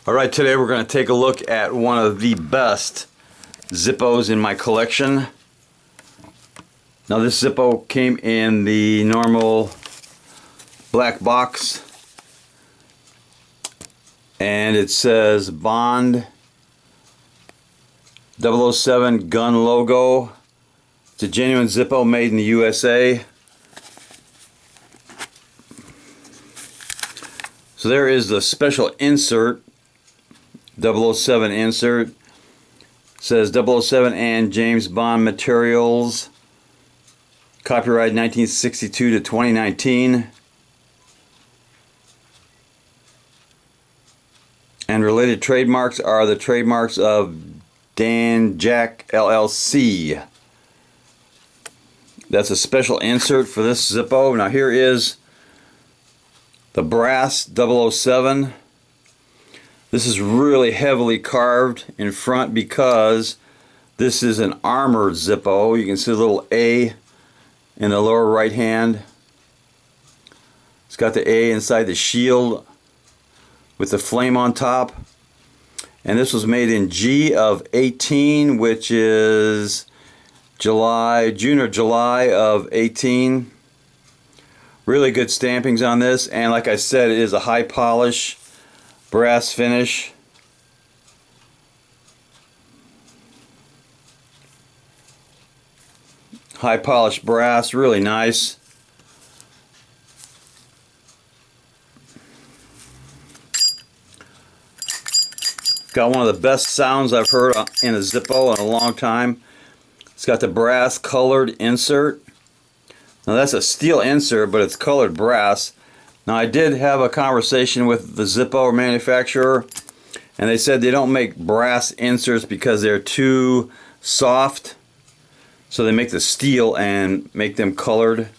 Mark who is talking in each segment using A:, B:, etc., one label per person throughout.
A: Alright, today we're going to take a look at one of the best Zippos in my collection. Now this Zippo came in the normal black box and it says Bond 007 gun logo. It's a genuine Zippo made in the USA. So there is the special insert, 007 insert. It says 007 and James Bond Materials, copyright 1962 to 2019. And related trademarks are the trademarks of Dan Jack LLC. That's a special insert for this Zippo. Now here is the brass 007. This is really heavily carved in front because this is an armored Zippo. You can see a little A in the lower right hand. It's got the A inside the shield with the flame on top. And this was made in G of 18, which is June or July of 18. Really good stampings on this, and like I said, it is a high polish brass finish. High polished brass, really nice. Got one of the best sounds I've heard in a Zippo in a long time. It's got the brass colored insert. Now that's a steel insert, but it's colored brass. Now I did have a conversation with the Zippo manufacturer, and they said they don't make brass inserts because they're too soft. So they make the steel and make them colored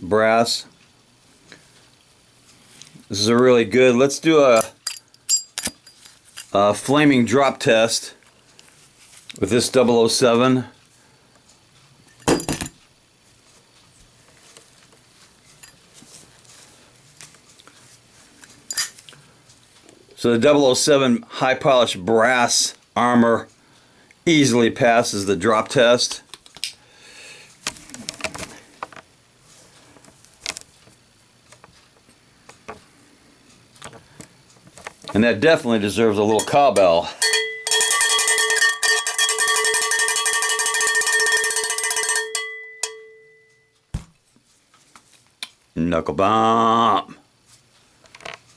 A: brass. This is a really good. Let's do a flaming drop test with this 007. So the 007 high polished brass armor easily passes the drop test. And that definitely deserves a little cowbell. Knuckle bump.